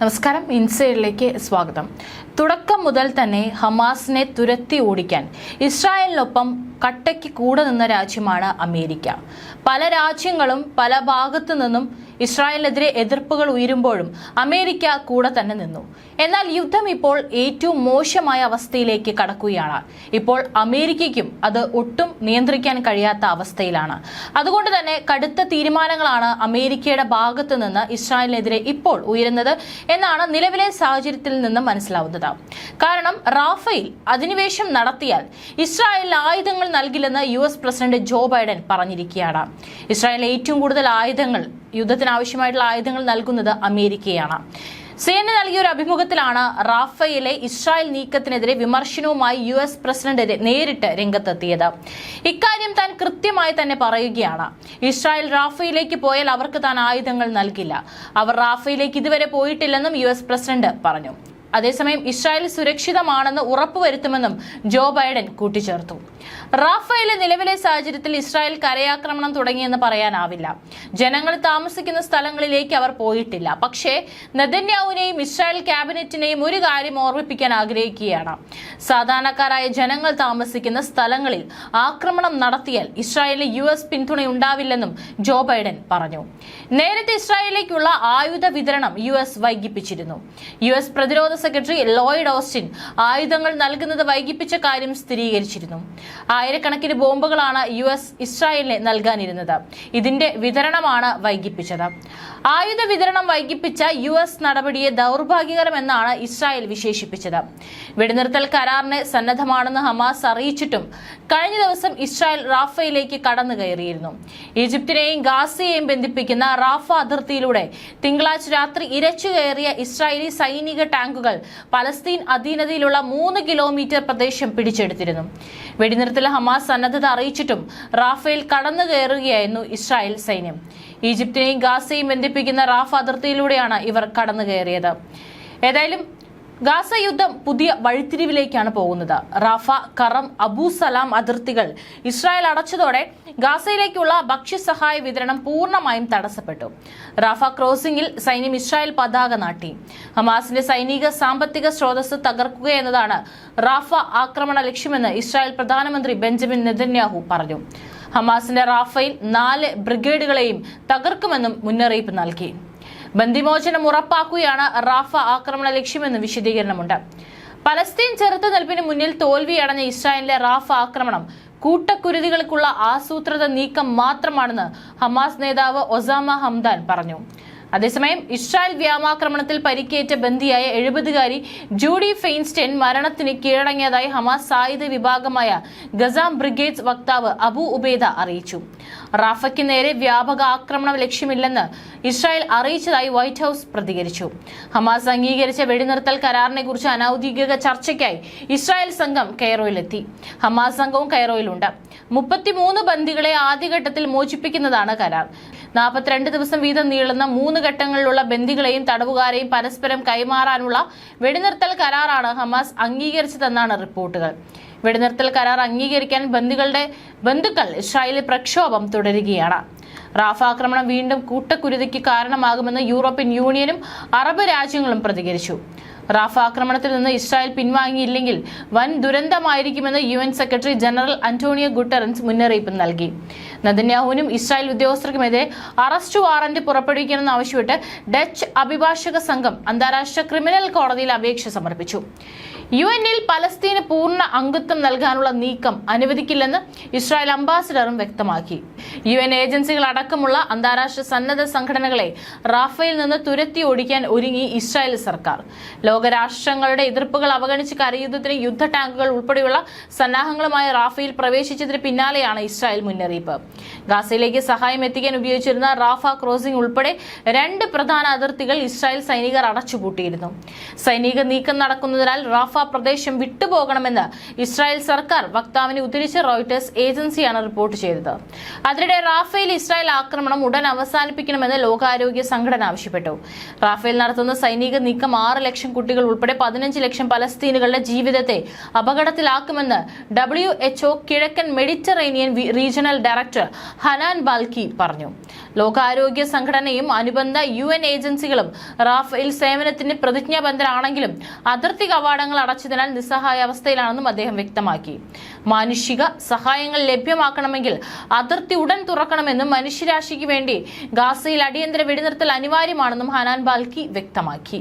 നമസ്കാരം, ഇൻസൈഡിലേക്ക് സ്വാഗതം. തുടക്കം മുതൽ തന്നെ ഹമാസിനെ തുരത്തി ഓടിക്കാൻ ഇസ്രായേലിനൊപ്പം കട്ടയ്ക്ക് കൂടെ നിന്ന രാജ്യമാണ് അമേരിക്ക. പല രാജ്യങ്ങളും പല ഭാഗത്തു നിന്നും ഇസ്രായേലിനെതിരെ എതിർപ്പുകൾ ഉയരുമ്പോഴും അമേരിക്ക കൂടെ തന്നെ നിന്നു. എന്നാൽ യുദ്ധം ഇപ്പോൾ ഏറ്റവും മോശമായ അവസ്ഥയിലേക്ക് കടക്കുകയാണ്. ഇപ്പോൾ അമേരിക്കയ്ക്കും അത് ഒട്ടും നിയന്ത്രിക്കാൻ കഴിയാത്ത അവസ്ഥയിലാണ്. അതുകൊണ്ട് തന്നെ കടുത്ത തീരുമാനങ്ങളാണ് അമേരിക്കയുടെ ഭാഗത്തു നിന്ന് ഇസ്രായേലിനെതിരെ ഇപ്പോൾ ഉയരുന്നത് എന്നാണ് നിലവിലെ സാഹചര്യത്തിൽ നിന്ന് മനസ്സിലാവുന്നത്. കാരണം റാഫേൽ അധിനിവേശം നടത്തിയാൽ ഇസ്രായേലിന് ആയുധങ്ങൾ നൽകില്ലെന്ന് US പ്രസിഡന്റ് ജോ ബൈഡൻ പറഞ്ഞിരിക്കുകയാണ്. ഇസ്രായേൽ ഏറ്റവും കൂടുതൽ ആയുധങ്ങൾ, യുദ്ധത്തിനാവശ്യമായിട്ടുള്ള ആയുധങ്ങൾ നൽകുന്നത് അമേരിക്കയാണ്. CNN നൽകിയ ഒരു അഭിമുഖത്തിലാണ് റാഫേലിലെ ഇസ്രായേൽ നീക്കത്തിനെതിരെ വിമർശനവുമായി US പ്രസിഡന്റ് നേരിട്ട് രംഗത്തെത്തിയത്. ഇക്കാര്യം താൻ കൃത്യമായി തന്നെ പറയുകയാണ്. ഇസ്രായേൽ റാഫേലിലേക്ക് പോയാൽ അവർക്ക് താൻ ആയുധങ്ങൾ നൽകില്ല. അവർ റാഫേലിലേക്ക് ഇതുവരെ പോയിട്ടില്ലെന്നും US പ്രസിഡന്റ് പറഞ്ഞു. അതേസമയം ഇസ്രായേൽ സുരക്ഷിതമാണെന്ന് ഉറപ്പുവരുത്തുമെന്നും ജോ ബൈഡൻ കൂട്ടിച്ചേർത്തു. റാഫേലിലെ നിലവിലെ സാഹചര്യത്തിൽ ഇസ്രായേൽ കരയാക്രമണം തുടങ്ങിയെന്ന് പറയാനാവില്ല. ജനങ്ങൾ താമസിക്കുന്ന സ്ഥലങ്ങളിലേക്ക് അവർ പോയിട്ടില്ല. പക്ഷേ നെതന്യാഹുവിനെയും ഇസ്രായേൽ ക്യാബിനറ്റിനെയും ഒരു കാര്യം ഓർമ്മിപ്പിക്കാൻ ആഗ്രഹിക്കുകയാണ്. സാധാരണക്കാരായ ജനങ്ങൾ താമസിക്കുന്ന സ്ഥലങ്ങളിൽ ആക്രമണം നടത്തിയാൽ ഇസ്രായേലിന് US പിന്തുണയുണ്ടാവില്ലെന്നും ജോ ബൈഡൻ പറഞ്ഞു. നേരത്തെ ഇസ്രായേലിലേക്കുള്ള ആയുധ വിതരണം US വൈകിപ്പിച്ചിരുന്നു. US പ്രതിരോധ സെക്രട്ടറി ലോയിഡ് ഓസ്റ്റിൻ ആയുധങ്ങൾ നൽകുന്നത് വൈകിപ്പിച്ച കാര്യം സ്ഥിരീകരിച്ചിരുന്നു. ആയിരക്കണക്കിന് ബോംബുകളാണ് US ഇസ്രായേലിന് നൽകാനിരുന്നത്. ഇതിന്റെ വിതരണമാണ് വൈകിപ്പിച്ചത്. ആയുധ വിതരണം വൈകിപ്പിച്ച US നടപടിയെ ദൗർഭാഗ്യകരമെന്നാണ് ഇസ്രായേൽ വിശേഷിപ്പിച്ചത്. വെടിനിർത്തൽ കരാറിന് സന്നദ്ധമാണെന്ന് ഹമാസ് അറിയിച്ചിട്ടും കഴിഞ്ഞ ദിവസം ഇസ്രായേൽ റാഫയിലേക്ക് കടന്നു കയറിയിരുന്നു. ഈജിപ്തിനെയും ഗാസയെയും ബന്ധിപ്പിക്കുന്ന റാഫ അതിർത്തിയിലൂടെ തിങ്കളാഴ്ച രാത്രി ഇരച്ചു കയറിയ ഇസ്രായേലി സൈനിക ടാങ്കുകൾ പലസ്തീൻ അധീനതയിലുള്ള 3 കിലോമീറ്റർ പ്രദേശം പിടിച്ചെടുത്തിരുന്നു. വെടിനിർത്തൽ ഹമാസ് സന്നദ്ധത അറിയിച്ചിട്ടും റാഫേൽ കടന്നു കയറുകയായിരുന്നു ഇസ്രായേൽ സൈന്യം. ഈജിപ്തിനെയും ഗാസയെയും ബന്ധിപ്പിക്കുന്ന റാഫ അതിർത്തിയിലൂടെയാണ് ഇവർ കടന്നു കയറിയത്. ഏതായാലും ഗാസ യുദ്ധം പുതിയ വഴിത്തിരിവിലേക്കാണ് പോകുന്നത്. റാഫ, കറം, അബൂ സലാം അതിർത്തികൾ ഇസ്രായേൽ അടച്ചതോടെ ഗാസയിലേക്കുള്ള ഭക്ഷ്യസഹായ വിതരണം പൂർണ്ണമായും തടസ്സപ്പെട്ടു. റാഫ ക്രോസിംഗിൽ സൈന്യം ഇസ്രായേൽ പതാക നാട്ടി. ഹമാസിന്റെ സൈനിക സാമ്പത്തിക സ്രോതസ് തകർക്കുക എന്നതാണ് റാഫ ആക്രമണ ലക്ഷ്യമെന്ന് ഇസ്രായേൽ പ്രധാനമന്ത്രി ബെഞ്ചമിൻ നെതന്യാഹു പറഞ്ഞു. ഹമാസിന്റെ റാഫയിൽ 4 ബ്രിഗേഡുകളെയും തകർക്കുമെന്നും മുന്നറിയിപ്പ് നൽകി. ബന്ദിമോചനം ഉറപ്പാക്കുകയാണ് റാഫ ആക്രമണ ലക്ഷ്യമെന്ന് വിശദീകരണമുണ്ട്. പലസ്തീൻ ചെറുത്തുനിൽപ്പിന് മുന്നിൽ തോൽവിയടഞ്ഞ ഇസ്രായേലിലെ റാഫ ആക്രമണം കൂട്ടക്കുരുതികൾക്കുള്ള ആസൂത്രിത നീക്കം മാത്രമാണെന്ന് ഹമാസ് നേതാവ് ഒസാമ ഹംദാൻ പറഞ്ഞു. അതേസമയം ഇസ്രായേൽ വ്യോമാക്രമണത്തിൽ പരിക്കേറ്റ ബന്ദിയായ 70-കാരി ജൂഡി ഫെയിൻസ്റ്റൈൻ മരണത്തിന് കീഴടങ്ങിയതായി ഹമാസ് സായുധ വിഭാഗമായ ഗസാം ബ്രിഗേഡ്സ് വക്താവ് അബു ഉബൈദ അറിയിച്ചു. റാഫയ്ക്ക് നേരെ വ്യാപക ആക്രമണം ലക്ഷ്യമില്ലെന്ന് ഇസ്രായേൽ അറിയിച്ചതായി വൈറ്റ് ഹൌസ് പ്രതികരിച്ചു. ഹമാസ് അംഗീകരിച്ച വെടിനിർത്തൽ കരാറിനെ കുറിച്ച് അനൌദ്യോഗിക ചർച്ചയ്ക്കായി ഇസ്രായേൽ സംഘം കെയ്റോയിലെത്തി. ഹമാസ് സംഘവും കെയ്റോയിലുണ്ട്. 33 ബന്ദികളെ ആദ്യഘട്ടത്തിൽ മോചിപ്പിക്കുന്നതാണ് കരാർ. 42 ദിവസം വീതം നീളുന്ന 3 ഘട്ടങ്ങളിലുള്ള ബന്ദികളെയും തടവുകാരെയും പരസ്പരം കൈമാറാനുള്ള വെടിനിർത്തൽ കരാറാണ് ഹമാസ് അംഗീകരിച്ചതെന്നാണ് റിപ്പോർട്ടുകൾ. വെടിനിർത്തൽ കരാർ അംഗീകരിക്കാൻ ബന്ധുക്കൾ ഇസ്രായേലിൽ പ്രക്ഷോഭം തുടരുകയാണ്. റാഫ ആക്രമണം വീണ്ടും കൂട്ടക്കുരുതിക്ക് കാരണമാകുമെന്ന് യൂറോപ്യൻ യൂണിയനും അറബ് രാജ്യങ്ങളും പ്രതികരിച്ചു. റാഫ ആക്രമണത്തിൽ നിന്ന് ഇസ്രായേൽ പിൻവാങ്ങിയില്ലെങ്കിൽ വൻ ദുരന്തമായിരിക്കുമെന്ന് UN സെക്രട്ടറി ജനറൽ അന്റോണിയോ ഗുട്ടറൻസ് മുന്നറിയിപ്പ് നൽകി. നെതന്യാഹുവിനും ഇസ്രായേൽ ഉദ്യോഗസ്ഥർക്കുമെതിരെ അറസ്റ്റ് വാറന്റ് പുറപ്പെടുവിക്കണമെന്ന് ആവശ്യപ്പെട്ട് ഡച്ച് അഭിഭാഷക സംഘം അന്താരാഷ്ട്ര ക്രിമിനൽ കോടതിയിൽ അപേക്ഷ സമർപ്പിച്ചു. UN-ൽ പലസ്തീന് പൂർണ്ണ അംഗത്വം നൽകാനുള്ള നീക്കം അനുവദിക്കില്ലെന്ന് ഇസ്രായേൽ അംബാസിഡറും വ്യക്തമാക്കി. UN ഏജൻസികൾ അടക്കമുള്ള അന്താരാഷ്ട്ര സന്നദ്ധ സംഘടനകളെ റാഫയിൽ നിന്ന് തുരത്തി ഓടിക്കാൻ ഒരുങ്ങി ഇസ്രായേൽ സർക്കാർ. ലോകരാഷ്ട്രങ്ങളുടെ എതിർപ്പുകൾ അവഗണിച്ച് കരയുദ്ധത്തിന് യുദ്ധ ടാങ്കുകൾ ഉൾപ്പെടെയുള്ള സന്നാഹങ്ങളുമായി റാഫയിൽ പ്രവേശിച്ചതിന് പിന്നാലെയാണ് ഇസ്രായേൽ മുന്നറിയിപ്പ്. ഗാസയിലേക്ക് സഹായം എത്തിക്കാൻ ഉപയോഗിച്ചിരുന്ന റാഫ ക്രോസിംഗ് ഉൾപ്പെടെ 2 പ്രധാന അതിർത്തികൾ ഇസ്രായേൽ സൈനികർ അടച്ചുപൂട്ടിയിരുന്നു. സൈനിക നീക്കം നടക്കുന്നതിനാൽ റാഫ പ്രദേശം വിട്ടുപോകണമെന്ന് ഇസ്രായേൽ സർക്കാർ വക്താവിനെ ഉദ്ധരിച്ച് റോയിട്ടേഴ്സ് ഏജൻസിയാണ് റിപ്പോർട്ട് ചെയ്തത്. അതിനിടെ റാഫേൽ ഇസ്രായേൽ ആക്രമണം ഉടൻ അവസാനിപ്പിക്കണമെന്ന് ലോകാരോഗ്യ സംഘടന ആവശ്യപ്പെട്ടു. റാഫേൽ നടത്തുന്ന സൈനിക നീക്കം 6 ലക്ഷം കുട്ടികൾ ഉൾപ്പെടെ 15 ലക്ഷം പലസ്തീനുകളുടെ ജീവിതത്തെ അപകടത്തിലാക്കുമെന്ന് WHO കിഴക്കൻ മെഡിറ്ററേനിയൻ റീജിയണൽ ഡയറക്ടർ ഹനാൻ ബാൽക്കി പറഞ്ഞു. ലോകാരോഗ്യ സംഘടനയും അനുബന്ധ UN ഏജൻസികളും റാഫേൽ സേവനത്തിന് പ്രതിജ്ഞാബദ്ധരാണെങ്കിലും അതിർത്തി കവാടങ്ങൾ അടച്ചതിനാൽ നിസ്സഹായാവസ്ഥയിലാണെന്നും അദ്ദേഹം വ്യക്തമാക്കി. മാനുഷിക സഹായങ്ങൾ ലഭ്യമാക്കണമെങ്കിൽ അതിർത്തി ഉടൻ തുറക്കണമെന്നും മനുഷ്യരാശിക്ക് വേണ്ടി ഗാസയിൽ അടിയന്തര വെടിനിർത്തൽ അനിവാര്യമാണെന്നും ഹനാൻ ബാൽക്കി വ്യക്തമാക്കി.